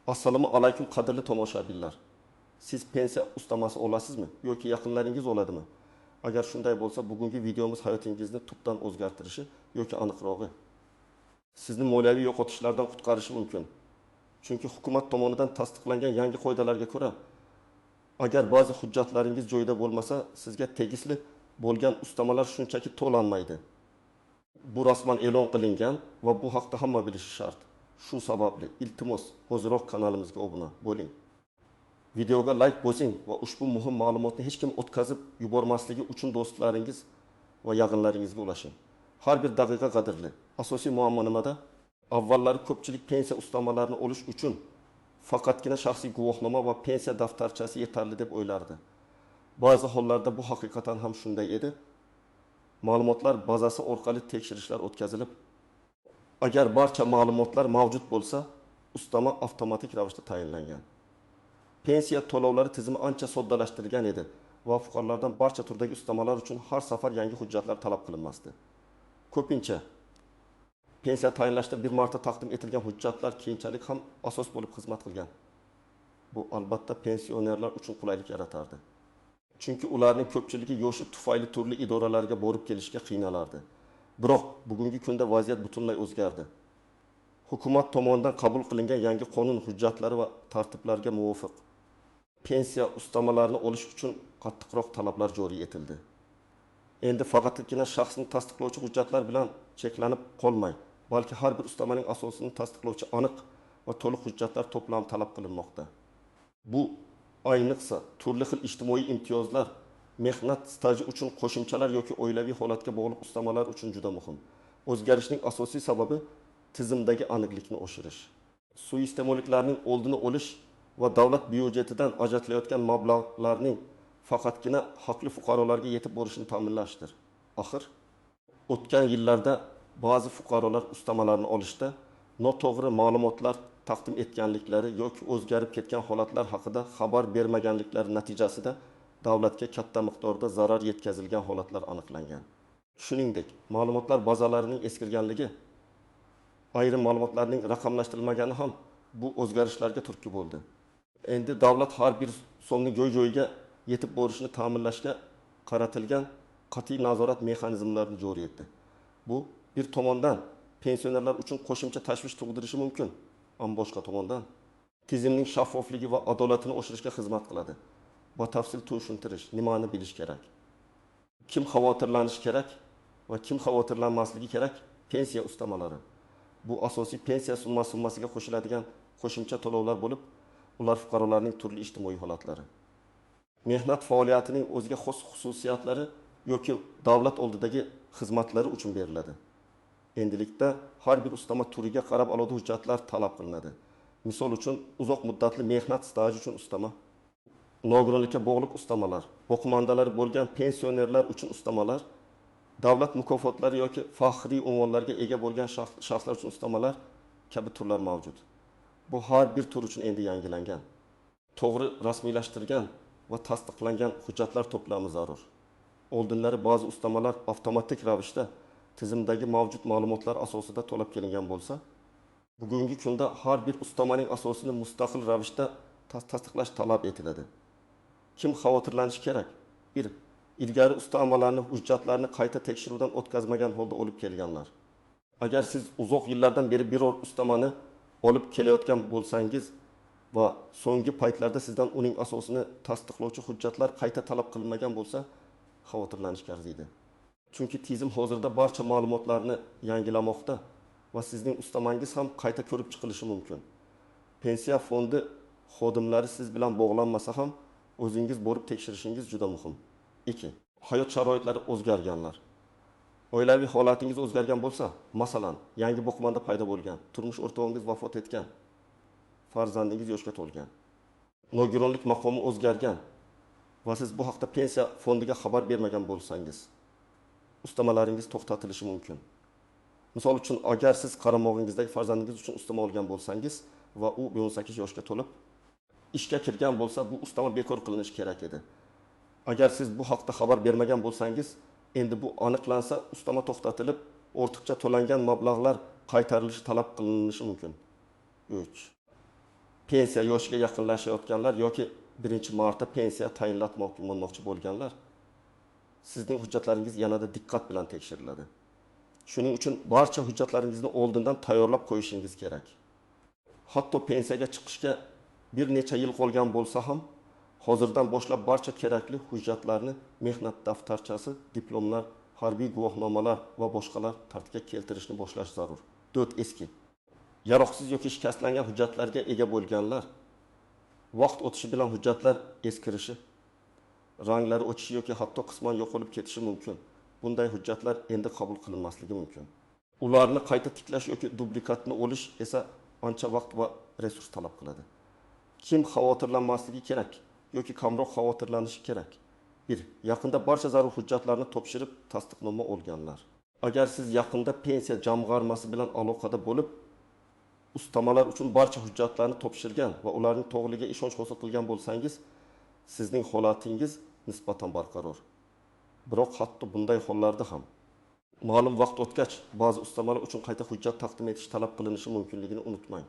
Assalomu alaykum qadrli tomoshabinlar. Siz pensiya ustamasi olasizmi yoki yaqinlaringiz oladimi? Agar shunday bo'lsa, bugungi videomiz hayotingizni tubdan o'zgartirishi yoki aniqrog'i sizni moliyaviy yo'qotishlardan qutqarishi mumkin. Chunki hukumat tomonidan tasdiqlangan yangi qoidalarga ko'ra, agar ba'zi hujjatlaringiz joyida bo'lmasa, sizga tegishli bo'lgan ustamalar shunchaki to'lanmaydi. Bu rasman e'lon qilingan va bu haqda hamma bilishi shart. Shu sababli iltimos hoziroq kanalimizga obuna bo'ling. Videoga like bosing va ushbu muhim ma'lumotni hech kim o'tkazib yubormasligi uchun do'stlaringiz va yaqinlaringizga ulashing. Har bir daqiqa qadrli. Asosiy muammo nimada? Avvallari ko'pchilik pensiya ustamalarini olish uchun faqatgina shaxsiy guvohnoma va pensiya daftarchasi yetarli deb o'ylardi. Ba'zi hollarda bu haqiqatan ham shunday edi. Ma'lumotlar bazasi orqali tekshirishlar o'tkazilib, agar barcha ma'lumotlar mavjud bo'lsa, ustama avtomatik ravishda tayinlangan. Pensiya to'lovlari tizimi ancha soddalashtirilgan edi va fuqarolardan barcha turdagi ustamalar uchun har safar yangi hujjatlar talab qilinmasdi. Ko'pincha pensiya tayinlashda bir marta taqdim etilgan hujjatlar keyinchalik ham asos bo'lib xizmat qilgan. Bu albatta pensionerlar uchun qulaylik yaratardi. Chunki ularning ko'pchiligi yoshi tufayli turli idoralarga borib kelishga qiynalardi. Biroq bugungi kunda vaziyat butunlay o'zgardi. Hukumat tomonidan qabul qilingan yangi qonun hujjatlari va tartiblarga muvofiq pensiya ustamalarini olish uchun qattiqroq talablar joriy etildi. Endi faqatgina shaxsni tasdiqlovchi hujjatlar bilan cheklanib qolmay, balki har bir ustamaning asosini tasdiqlovchi aniq va to'liq hujjatlar to'plami talab qilinmoqda. Bu ayniqsa turli xil ijtimoiy imtiyozlar, mehnat staji uchun qo'shimchalar yoki oilaviy holatga bog'liq ustamalar uchun juda muhim. O'zgarishning asosiy sababi tizimdagi aniqlikni oshirish. Suiiste'molliklarning oldini olish va davlat byudjetidan ajratilayotgan mablag'larning faqatgina haqli fuqarolarga yetib borishini ta'minlashdir. Axir o'tgan yillarda ba'zi fuqarolar ustamalarni olishda noto'g'ri ma'lumotlar taqdim etganliklari yoki o'zgarib ketgan holatlar haqida xabar bermaganliklari natijasida davlatga katta miqdorda zarar yetkazilgan holatlar aniqlangan. Shuningdek, ma'lumotlar bazalarining eskirganligi, ayrim ma'lumotlarning raqamlashtirilmagani ham bu o'zgarishlarga turtki bo'ldi. Endi davlat har bir so'mni joy-joyiga yetib borishini ta'minlashga qaratilgan qat'iy nazorat mexanizmlarini joriy etdi. Bu bir tomondan pensionerlar uchun qo'shimcha tashvish tug'dirishi mumkin, ammo boshqa tomondan tizimning shaffofligi va adolatini oshirishga xizmat qiladi. Batafsil tushuntirish, nimani bilish kerak, kim xavotirlanish kerak va kim xavotirlanmasligi kerak? Pensiya ustamalari. Bu asosiy pensiya summasiga qo'shiladigan qo'shimcha to'lovlar bo'lib, ular fuqarolarning turli ijtimoiy holatlari, mehnat faoliyatining o'ziga xos xususiyatlari yoki davlat oldidagi xizmatlari uchun beriladi. Endilikda har bir ustama turiga qarab alohida hujjatlar talab qilinadi. Misol uchun, uzoq muddatli mehnat staji uchun ustama, nogironlikka bog'liq ustamalar, o'qimandalari bo'lgan pensionerlar uchun ustamalar, davlat mukofotlari yoki faxriy unvonlarga ega bo'lgan shaxslar uchun ustamalar kabi turlar mavjud. Bu har bir tur uchun endi yangilangan, to'g'ri rasmiylashtirilgan va tasdiqlangan hujjatlar to'plami zarur. Oldinlari ba'zi ustamalar avtomatik ravishda tizimdagi mavjud ma'lumotlar asosida to'lab kelingan bo'lsa, bugungi kunda har bir ustamaning asosini mustaqil ravishda tasdiqlash talab etiladi. Kim xavotirlanishi kerak? 1. Ilgari ustamalarni hujjatlarini qayta tekshiruvdan o'tkazmagan holda olib kelganlar. Agar siz uzoq yillardan beri biror ustamani olib kelayotgan bo'lsangiz va so'nggi paytlarda sizdan uning asosini tasdiqlovchi hujjatlar qayta talab qilinmagan bo'lsa, xavotirlanishga arziydi. Chunki tizim hozirda barcha ma'lumotlarni yangilamoqda va sizning ustamangiz ham qayta ko'rib chiqilishi mumkin. Pensiya fondi xodimlari siz bilan bog'lanmasa ham o'zingiz borib tekshirishingiz juda muhim. 2. Hayot sharoitlari o'zgarganlar. Oilaviy holatingiz o'zgargan bo'lsa, masalan, yangi boqimanda paydo bo'lgan, turmush o'rtog'ingiz vafot etgan, farzandingiz yoshga to'lgan, nogironlik maqomi o'zgargan va siz bu haqda pensiya fondiga xabar bermagan bo'lsangiz, ustamalaringiz to'xtatilishi mumkin. Misol uchun, agar siz qaramog'ingizdagi farzandingiz uchun ustama olgan bo'lsangiz va u 18 yoshga to'lib ishga kirgan bo'lsa, bu ustama bekor qilinishi kerak edi. Agar siz bu haqda xabar bermagan bo'lsangiz, endi bu aniqlansa, ustama to'xtatilib, ortiqcha to'langan mablag'lar qaytarilishi talab qilinishi mumkin. 3. pensiya yoshiga yaqinlashayotganlar yoki 1-marta pensiya tayinlatmoqchi bo'lganlar, sizning hujjatlaringiz yanada diqqat bilan tekshiriladi. Shuning uchun barcha hujjatlaringizni oldindan tayyorlab qo'yishingiz kerak. Hatto pensiyaga chiqishga bir necha yil qolgan bo'lsa ham, hozirdan boshlab barcha kerakli hujjatlarni, mehnat daftarchasi, diplomlar, harbiy guvohnomalar va boshqalar tartibga keltirishni boshlash zarur. 4. Eski, yaroqsiz yoki shikastlangan hujjatlarga ega bo'lganlar, vaqt o'tishi bilan hujjatlar eskirishi, ranglari o'chishi yoki hatto qisman yo'qolib ketishi mumkin. Bunday hujjatlar endi qabul qilinmasligi mumkin. Ularni qayta tiklash yoki dublikatni olish esa ancha vaqt va resurs talab qiladi. Kim xavotirlanmasligi kerak yoki kamroq xavotirlanishi kerak? 1. Yaqinda barcha zarur hujjatlarni topshirib, tasdiqnoma olganlar. Agar siz yaqinda pensiya jamg'armasi bilan aloqada bo'lib, ustamalar uchun barcha hujjatlarni topshirgan va ularning to'g'riligiga ishonch hosil qilgan bo'lsangiz, sizning holatingiz nisbatan barqaror. Biroq hatto bunday hollarda ham ma'lum vaqt o'tgach, ba'zi ustamalar uchun qayta hujjat taqdim etish talab qilinishi mumkinligini unutmang.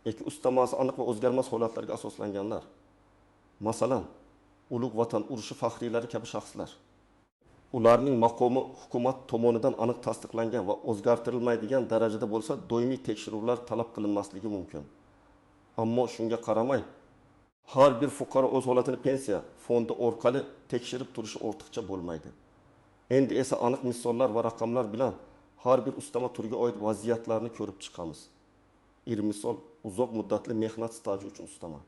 Yoki ustamasi aniq va o'zgarmas holatlarga asoslanganlar. Masalan, Ulug' Vatan urushi faxriylari kabi shaxslar. Ularning maqomi hukumat tomonidan aniq tasdiqlangan va o'zgartirilmaydigan darajada bo'lsa, doimiy tekshiruvlar talab qilinmasligi mumkin. Ammo shunga qaramay, har bir fuqaro o'z holatini pensiya fondi orqali tekshirib turishi ortiqcha bo'lmaydi. Endi esa aniq misollar va raqamlar bilan har bir ustama turiga oid vaziyatlarni ko'rib chiqamiz. Misol, uzoq muddatli mehnat staji uchun ustama.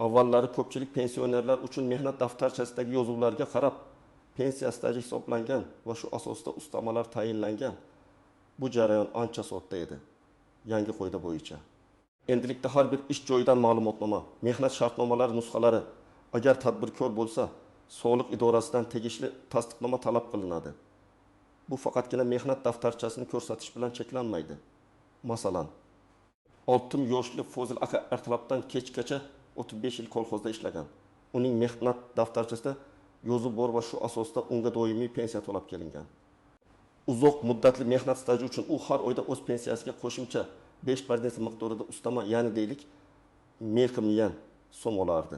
Avvallari ko'pchilik pensionerlar uchun mehnat daftarchasidagi yozuvlarga qarab, pensiya staji hisoblangan va shu asosda ustamalar tayinlangan. Bu jarayon ancha sodda edi, yangi qoida bo'yicha. Endilikda har bir ish joyidan ma'lumotnoma, mehnat shartnomalari nusxalari, agar tadbirkor bo'lsa, soliq idorasidan tegishli tasdiqnoma talab qilinadi. Bu faqatgina mehnat daftarchasini ko'rsatish bilan cheklanmaydi. Masalan, 6 yoshli Fozil aka ertalabdan kechgacha 35 yil kolxozda ishlagan. Uning mehnat daftarchasida yozib bor va shu asosda unga doimiy pensiya to'lab kelingan. Uzoq muddatli mehnat staji uchun u har oyda o'z pensiyasiga qo'shimcha 5% miqdorida ustama, ya'ni deylik, $1 so'm olardi.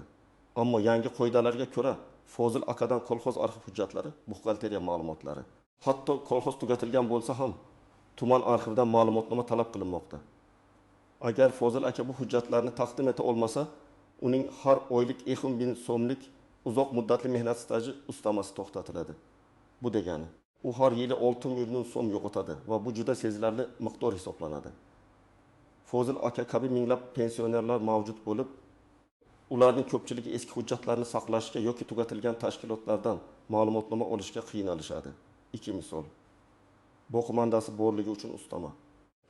Ammo yangi qoidalarga ko'ra Fozil akadan kolxoz arxiv hujjatlari, buxgalteriya ma'lumotlari, hatto kolxoz tugatilgan bo'lsa ham tuman arxividan ma'lumotnoma talab qilinmoqda. Agar Fozil aka bu hujjatlarni taqdim eta olmasa, uning har oylik 1000 so'mlik uzoq muddatli mehnat staji ustamasi to'xtatiladi. Bu degani, u har yili 600 so'm yo'qotadi va bu juda sezilarli miqdor hisoblanadi. Fozil aka kabi minglab pensionerlar mavjud bo'lib, ularning ko'pchiligi eski hujjatlarni saqlashga yoki tugatilgan tashkilotlardan ma'lumotnoma olishga qiynalishadi. 2 misol. Boqimandasi borligi uchun ustama.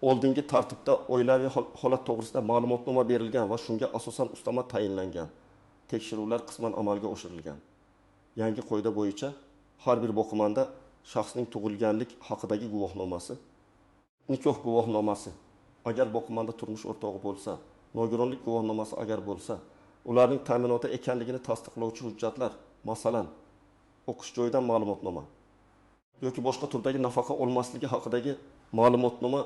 Oldingi tartibda oilaviy holat to'g'risida ma'lumotnoma berilgan va shunga asosan ustama tayinlangan. Tekshiruvlar qisman amalga oshirilgan. Yangi qoida bo'yicha har bir boqimanda shaxsning tug'ilganlik haqidagi guvohnomasi, nikoh guvohnomasi, agar boqimanda turmush o'rtog'i bo'lsa, nogironlik guvohnomasi agar bo'lsa, ularning ta'minoti ekanligini tasdiqlovchi hujjatlar, masalan, o'qish joyidan ma'lumotnoma yoki boshqa turdagi nafaqa olmasligi haqidagi ma'lumotnoma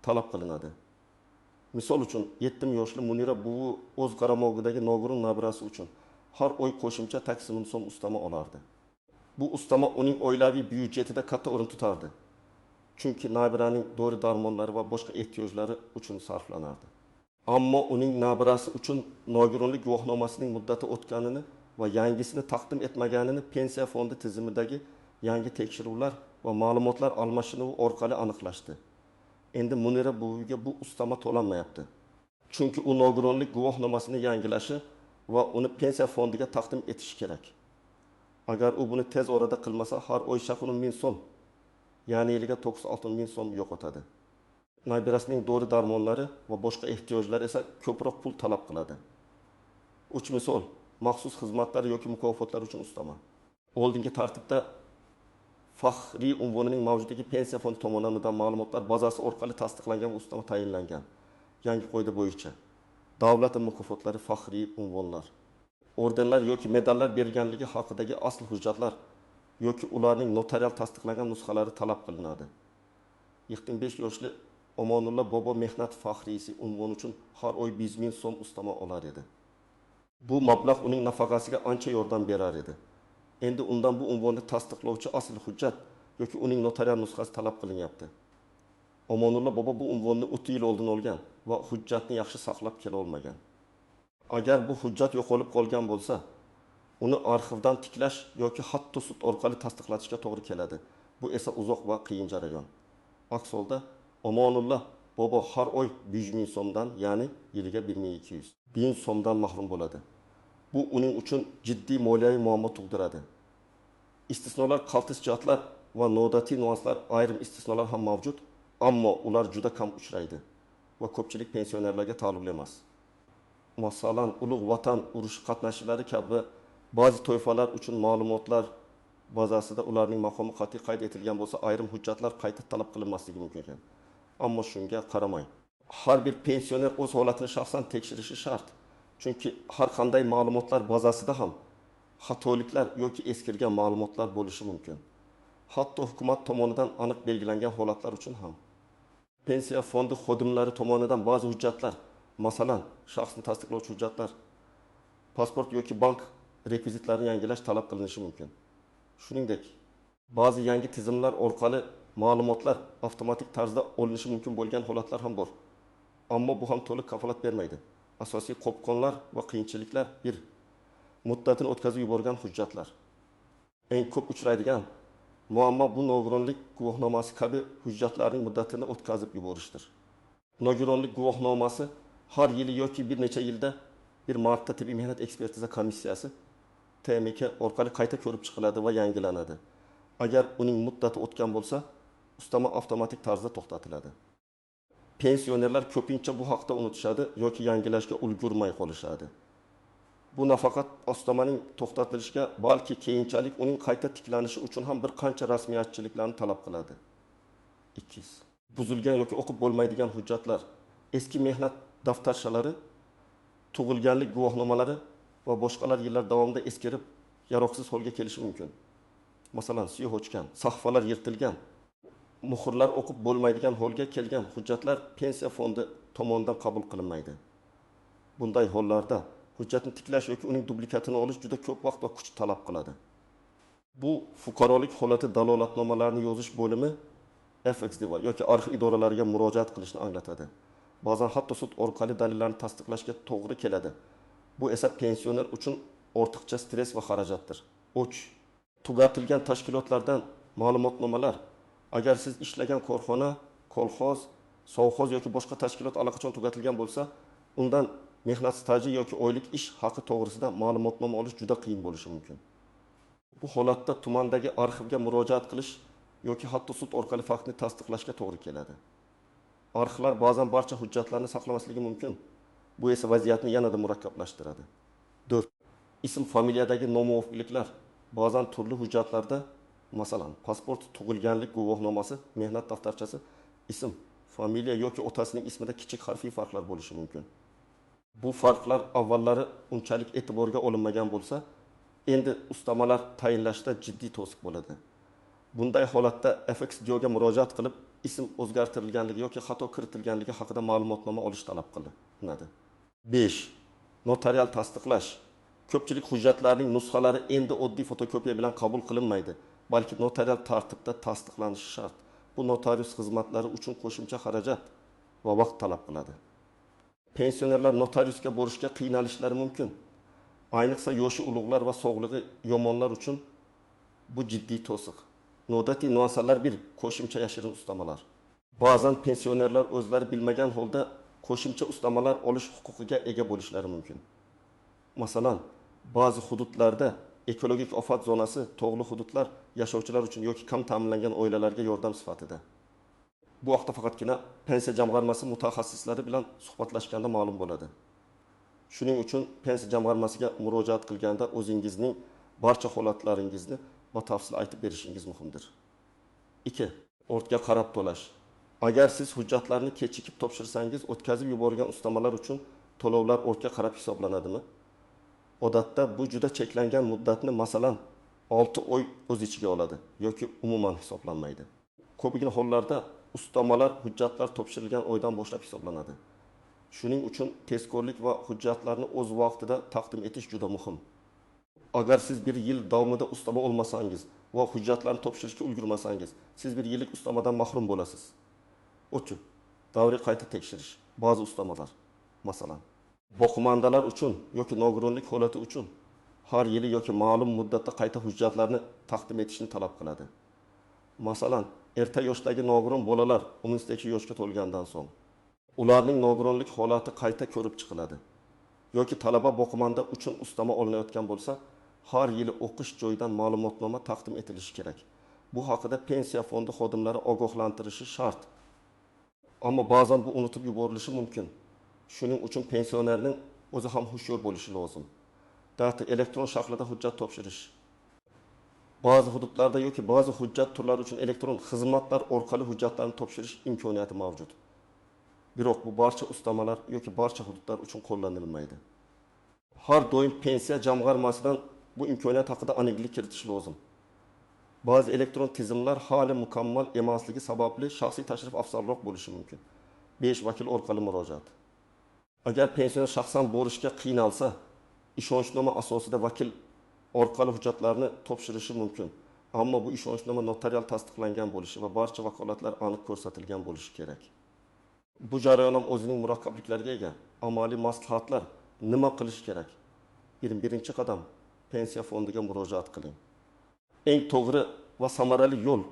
talab qilinadi. Misol uchun 7 yoshli Munira buvi o'z qaramog'idagi nogiron nabirasi uchun har oy qo'shimcha 80 so'm ustama olardi. Bu ustama uning oilaviy byudjetida katta o'rin tutardi. Chunki nabiraning dori-darmonlari va boshqa ehtiyojlari uchun sarflanardi. Ammo uning nabirasi uchun nogironlik guvohnomasining muddati o'tganini va yangisini taqdim etmaganini pensiya fondi tizimidagi yangi tekshiruvlar va ma'lumotlar almashinuvi orqali aniqlashdi. Endi Munira buviga bu ustama to'lanmayapti. Chunki u nogironlik guvohnomasini yangilashi va uni pensiya fondiga taqdim etishi kerak. Agar u buni tez orada qilmasa, har oy 1000 so'm, ya'ni yiliga 96000 so'm yo'qotadi. Nabirasining dori-darmonlari va boshqa ehtiyojlari esa ko'proq pul talab qiladi. 3 misol, maxsus xizmatlar yoki mukofotlar uchun ustama. Oldingi tartibda faxriy unvonining mavjudligi pensiya fondi tomonidan ma'lumotlar bazasi orqali tasdiqlangan va ustama tayinlangan. Yangi qoida bo'yicha davlat mukofotlari faxriy unvonlar, ordenlar yoki medallar berilganligi haqidagi asl hujjatlar yoki ularning notarial tasdiqlangan nusxalari talab qilinadi. 75 yoshli Omonulla bobo mehnat faxriysi unvoni uchun har oy 100 ming so'm ustama olar edi. Bu mablag' uning nafaqasiga ancha yordam berar edi. Endi undan bu unvonni tasdiqlovchi asl hujjat yoki uning notarial nusxasi talab qilinyapti. Omonulla bobo bu unvonni 30 yil oldin olgan va hujjatni yaxshi saqlab kela olmagan. Agar bu hujjat yo'qolib qolgan bo'lsa, uni arxivdan tiklash yoki hatto sud orqali tasdiqlatishga to'g'ri keladi. Bu esa uzoq va qiyin jarayon. Aks holda Omonulla bobo har oy 100 ming so'mdan, ya'ni yiliga 1200 bin so'mdan mahrum bo'ladi. Bu uning uchun jiddiy moliyaviy muammo tug'diradi. Istisnolar, qaltis jihatlar va noodatiy nuanslar, ayrim istisnolar ham mavjud, ammo ular juda kam uchraydi va ko'pchilik pensionerlarga taalluqli emas. Masalan, ulug' vatan urushi qatnashchilari kabi ba'zi toifalar uchun ma'lumotlar bazasida ularning maqomi qat'iy qayd etilgan bo'lsa, ayrim hujjatlar qayta talab qilinmasligi mumkin ekan. Ammo shunga qaramay, har bir pensioner o'z holatini shaxsan tekshirishi shart. Chunki har qanday ma'lumotlar bazasida ham xatoliklar yoki eskirgan ma'lumotlar bo'lishi mumkin. Hatto hukumat tomonidan aniq belgilangan holatlar uchun ham. Pensiya fondi xodimlari tomonidan ba'zi hujjatlar, masalan, shaxsni tasdiqlovchi hujjatlar, pasport yoki bank rekvizitlarini yangilash talab qilinishi mumkin. Shuningdek, ba'zi yangi tizimlar orqali ma'lumotlar avtomatik tarzda olinishi mumkin bo'lgan holatlar ham bor. Ammo bu ham to'liq kafolat bermaydi. Asosiy qopqonlar va qiyinchiliklar 1. Muddatini o'tkazib yuborgan hujjatlar. Eng ko'p uchraydigan muammo bu nogironlik guvohnomasi kabi hujjatlarning muddatini o'tkazib yuborishdir. Nogironlik guvohnomasi har yili yoki bir necha yilda bir marta tibbiy mehnat ekspertiza komissiyasi TMK orqali qayta ko'rib chiqiladi va yangilanadi. Agar uning muddati o'tgan bo'lsa, ustama avtomatik tarzda to'xtatiladi. Pensionerlar ko'pincha bu haqda unutishadi yoki yangilashga ulgurmay qolishadi. Bu nafaqat ustamaning to'xtatilishiga, balki keyinchalik uning qayta tiklanishi uchun ham bir qancha rasmiyatchiliklarni talab qiladi. 2. Buzilgan yoki o'qib bo'lmaydigan hujjatlar, eski mehnat daftarshalari, tug'ilganlik guvohnomalari va boshqalar yillar davomida eskirib, yaroqsiz holga kelishi mumkin. Masalan, suv o'chgan, sahifalar yirtilgan, muhrlar o'qib bo'lmaydigan holga kelgan hujjatlar pensiya fondi tomonidan qabul qilinmaydi. Bunday hollarda hujjatni tiklash yoki uning dublikatini olish juda ko'p vaqt va kuch talab qiladi. Bu fuqarolik holati dalolatnomalarini yozish bo'limi FXDV yoki arxiv idoralariga murojaat qilishni anglatadi. Ba'zan hatto sud orqali dalillarni tasdiqlashga to'g'ri keladi. Bu esa pensioner uchun ortiqcha stress va xarajatdir. 3. Tugatilgan tashkilotlardan ma'lumotnomalar. Agar siz ishlagan korxona, kolxoz, sovxoz yoki boshqa tashkilot allaqachon tugatilgan bo'lsa, undan mehnat staji yoki oylik ish haqi to'g'risida ma'lumotnoma olish juda qiyin bo'lishi mumkin. Bu holatda tumandagi arxivga murojaat qilish yoki hatto sud orqali faktni tasdiqlashga to'g'ri keladi. Arxivlar ba'zan barcha hujjatlarni saqlamasligi mumkin. Bu esa vaziyatni yanada murakkablashtiradi. 4. Ism familiyadagi nomuvofiqliklar. Ba'zan turli hujjatlarda, masalan, pasport, tug'ilganlik guvohnomasi, mehnat daftarchasi, ism, familiya yoki otasining ismida kichik harfiy farqlar bo'lishi mumkin. Bu farqlar avvallari unchalik e'tiborga olinmagan bo'lsa, endi ustamalar tayinlashda jiddiy to'siq bo'ladi. Bunday holatda FXDOga murojaat qilib, ism o'zgartirilganligi yoki xato kiritilganligi haqida ma'lumotnoma olish talab qilinadi. 5. Notarial tasdiqlash. Ko'pchilik hujjatlarning nusxalari endi oddiy fotokopiya bilan qabul qilinmaydi, balki notarial tartibda tasdiqlanishi shart. Bu notarius xizmatlari uchun qo'shimcha xarajat va vaqt talab qiladi. Pensionerlar notariusga borishga qiynalishlari mumkin. Ayniqsa yoshi ulug'lar va sog'lig'i yomonlar uchun bu jiddiy to'siq. Noodatiy nuansalar 1. Qo'shimcha yashirin ustamalar. Ba'zan pensionerlar o'zlari bilmagan holda qo'shimcha ustamalar olish huquqiga ega bo'lishlari mumkin. Masalan, ba'zi hududlarda ekologik ofat zonasi, tog'li hududlar yashovchilar uchun yoki kam ta'minlangan oilalarga yordam sifatida. Bu haqda faqatgina pensiya jamg'armasi mutaxassislari bilan suhbatlashganda ma'lum bo'ladi. Shuning uchun pensiya jamg'armasiga murojaat qilganda o'zingizning barcha holatlaringizni batafsil aytib berishingiz muhimdir. 2. Ortga qarab to'lash. Agar siz hujjatlarni kechikib topshirsangiz, o'tkazib yuborgan ustamalar uchun to'lovlar ortga qarab hisoblanadimi? Odatda bu juda cheklangan muddatni, masalan, 6 oy o'z ichiga oladi yoki umuman hisoblanmaydi. Ko'pgina hollarda ustamalar hujjatlar topshirilgan oydan boshlab hisoblanadi. Shuning uchun tezkorlik va hujjatlarni o'z vaqtida taqdim etish juda muhim. Agar siz bir yil davomida ustama olmasangiz va hujjatlarni topshirishga ulgurmasangiz, siz bir yillik ustamadan mahrum bo'lasiz. O'chun davriy qayta tekshirish ba'zi ustamalar, masalan, boqmandalar uchun yoki nogironlik holati uchun har yili yoki ma'lum muddatda qayta hujjatlarni taqdim etishni talab qiladi. Masalan, erta yoshdagi nogiron bolalar 18 yoshga to'lgandan so'ng ularning nogironlik holati qayta ko'rib chiqiladi. Yoki talaba boqmanda uchun ustama olinayotgan bo'lsa, har yili o'qish joyidan ma'lumotnoma taqdim etilishi kerak. Bu haqida pensiya fondi xodimlari ogohlantirishi shart. Ammo ba'zan bu unutib yuborilishi mumkin. Shuning uchun pensionerning o'zi ham hushyor bo'lishi lozim. Dati elektron shaklda hujjat topshirish. Ba'zi hududlarda yoki ba'zi hujjat turlari uchun elektron xizmatlar orqali hujjatlarni topshirish imkoniyati mavjud. Biroq bu barcha ustamalar yoki barcha hududlar uchun qo'llanilmaydi. Har doim pensiya jamg'armasidan bu imkoniyat haqida aniqlik kiritish lozim. Ba'zi elektron tizimlar hali mukammal emasligi sababli shaxsiy tashrif afzalroq bo'lishi mumkin. 5 vakil orqali murojaat. Agar pensioner shaxsan borishga qiynalsa, ishonchnoma asosida vakil orqali hujjatlarni topshirishi mumkin. Ammo bu ishonchnoma notarial tasdiqlangan bo'lishi va barcha vakolatlar aniq ko'rsatilgan bo'lishi kerak. Bu jarayon ham o'zining murakkabliklariga ega. Amaliy maslahatlar nima qilish kerak? 21-qadam pensiya fondiga murojaat qiling. Eng to'g'ri va samarali yo'l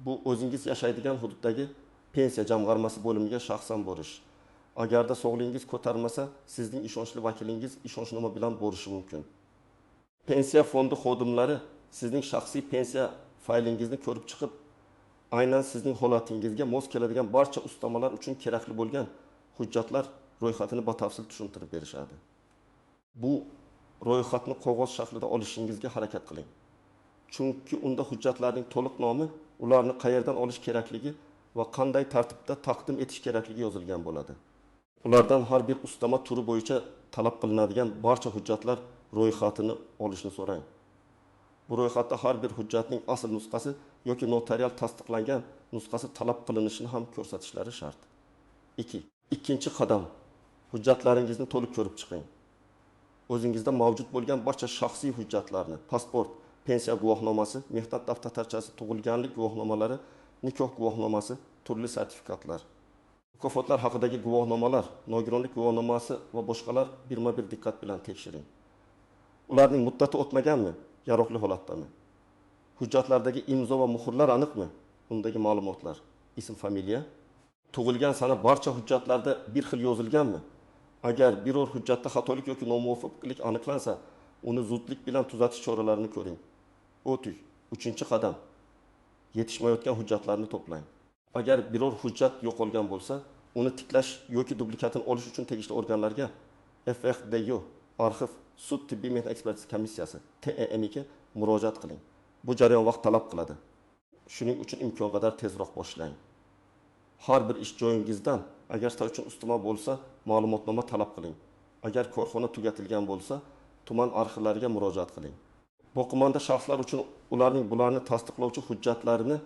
bu o'zingiz yashaydigan hududdagi pensiya jamg'armasi bo'limiga shaxsan borish. Agarda sog'lig'ingiz ko'tarmasa, sizning ishonchli vakilingiz ishonchnoma bilan borishi mumkin. Pensiya fondi xodimlari sizning shaxsiy pensiya faylingizni ko'rib chiqib, aynan sizning holatingizga mos keladigan barcha ustamalar uchun kerakli bo'lgan hujjatlar ro'yxatini batafsil tushuntirib berishadi. Bu ro'yxatni qog'oz shaklida olishingizga harakat qiling. Chunki unda hujjatlarning to'liq nomi, ularni qayerdan olish kerakligi va qanday tartibda taqdim etish kerakligi yozilgan bo'ladi. Ulardan har bir ustama turi bo'yicha talab qilinadigan barcha hujjatlar ro'yxatini olishni so'rang. Bu ro'yxatda har bir hujjatning asl nusxasi yoki notarial tasdiqlangan nusxasi talab qilinishini ham ko'rsatishlari shart. 2. Ikkinchi qadam. Hujjatlaringizni to'liq ko'rib chiqing. O'zingizda mavjud bo'lgan barcha shaxsiy hujjatlarni, pasport, pensiya guvohnomasi, mehnat daftarchasi, tug'ilganlik guvohnomalari, nikoh guvohnomasi, turli sertifikatlar, mukofotlar haqidagi guvohnomalar, nogironlik guvohnomasi va boshqalar birma-bir diqqat bilan tekshiring. Ularning muddati o'tmaganmi? Yaroqli holatdami? Hujjatlardagi imzo va muhrlar aniqmi? Undagi ma'lumotlar, ism, familiya, tug'ilgan sana barcha hujjatlarda bir xil yozilganmi? Agar biror hujjatda xatolik yoki nomuvofiqlik aniqlansa, uni zudlik bilan tuzatish choralarini ko'ring. 3. qadam. Yetishmayotgan hujjatlarni to'plang. Agar biror hujjat yo'qolgan bo'lsa, uni tiklash yoki dublikatini olish uchun tegishli organlarga FXDYO, arxiv, sud tibbiy mehnat ekspertiza komissiyasi TEMga murojaat qiling. Bu jarayon vaqt talab qiladi. Shuning uchun imkon qadar tezroq boshlang. Har bir ish joyingizdan agar sizlar uchun ustama bo'lsa, ma'lumotnoma talab qiling. Agar korxona tugatilgan bo'lsa, tuman arxivlariga murojaat qiling. Boqimanda shaxslar uchun bularni tasdiqlovchi hujjatlarini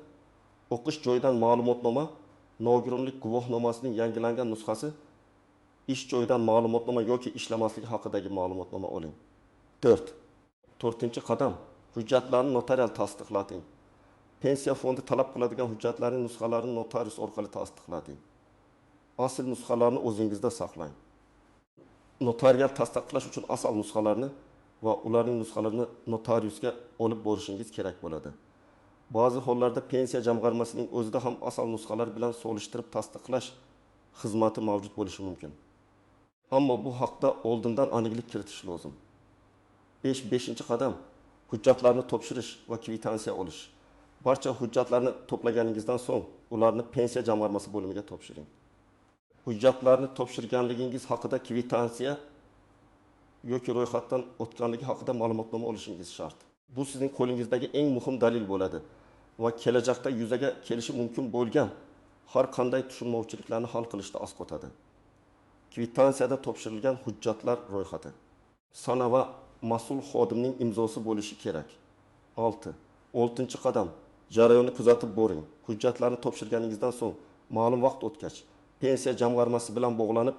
o'qish joyidan ma'lumotnoma, nogironlik guvohnomasining yangilangan nusxasi, ish joyidan ma'lumotnoma yoki ishlamasligi haqidagi ma'lumotnoma oling. 4. qadam. Hujjatlarni notarial tasdiqlating. Pensiya fondi talab qiladigan hujjatlarning nusxalarini notarius orqali tasdiqlating. Asl nusxalarni o'zingizda saqlang. Notarial tasdiqlash uchun asl nusxalarni va ularning nusxalarini notariusga olib borishingiz kerak bo'ladi. Ba'zi hollarda pensiya jamg'armasining o'zida ham asl nusxalar bilan solishtirib tasdiqlash xizmati mavjud bo'lishi mumkin. Ammo bu haqda oldindan aniqlik kiritish lozim. 5. qadam. Hujjatlarni topshirish va kvitansiya olish. Barcha hujjatlarni to'plaganingizdan so'ng ularni pensiya jamg'armasi bo'limiga topshiring. Hujjatlarni topshirganligingiz haqida kvitansiya yoki ro'yxatdan o'tganligi haqida ma'lumotnoma olishingiz shart. Bu sizning qo'lingizdagi eng muhim dalil bo'ladi va kelajakda yuzaga kelishi mumkin bo'lgan har qanday tushunmovchiliklarni hal qilishda asqotadi. Kvitansiyada topshirilgan hujjatlar ro'yxati. Sana va mas'ul xodimning imzosi bo'lishi kerak. 6. Qadam. Jarayonni kuzatib boring. Hujjatlarni topshirganingizdan so'ng ma'lum vaqt o'tgach pensiya jamg'armasi bilan bog'lanib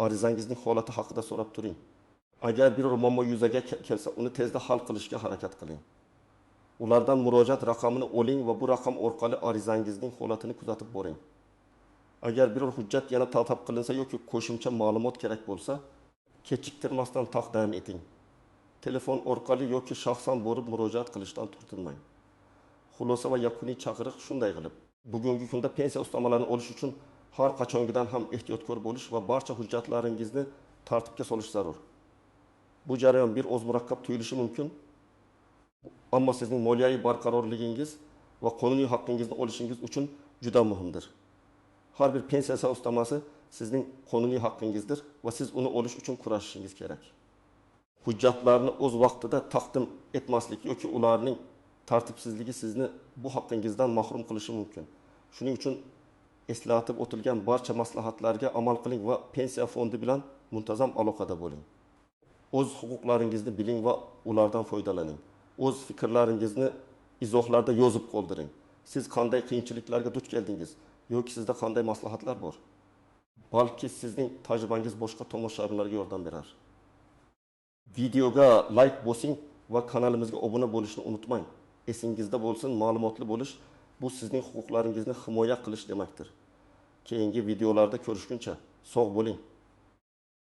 arizangizning holati haqida so'rab turing. Agar biror muammo yuzaga kelsa, uni tezda hal qilishga harakat qiling. Ulardan murojaat raqamini oling va bu raqam orqali arizangizning holatini kuzatib boring. Agar biror hujjat yana talab qilinsa yoki qo'shimcha ma'lumot kerak bo'lsa, kechiktirmasdan taqdim eting. Telefon orqali yoki shaxsan borib murojaat qilishdan tortinmang. Xulosa va yakuniy chaqiriq shunday qilib, bugungi kunda pensiya ustamalarini olish uchun har qachongidan ham ehtiyotkor bo'lish va barcha hujjatlaringizni tartibga solish zarur. Bu jarayon bir oz murakkab tuyulishi mumkin, ammo sizning moliyaviy barqarorligingiz va qonuniy haqqingizni olishingiz uchun juda muhimdir. Har bir pensiya ustamasi sizning qonuniy haqqingizdir va siz uni olish uchun kurashishingiz kerak. Hujjatlarni o'z vaqtida taqdim etmaslik yoki ularning tartibsizligi sizni bu haqqingizdan mahrum qilishi mumkin. Shuning uchun eslatib o'tilgan barcha maslahatlarga amal qiling va pensiya fondi bilan muntazam aloqada bo'ling. O'z huquqlaringizni biling va ulardan foydalaning. O'z fikrlaringizni izohlarda yozib qoldiring. Siz qanday qiyinchiliklarga duch keldingiz yoki sizda qanday maslahatlar bor? Balki sizning tajribangiz boshqa tomoshabinlarga yordam berar. Videoga like bosing va kanalimizga obuna bo'lishni unutmang. Esingizda bo'lsin, ma'lumotli bo'lish bu sizning huquqlaringizni himoya qilish demakdir. Keyingi videolarda ko'rishguncha sog' bo'ling.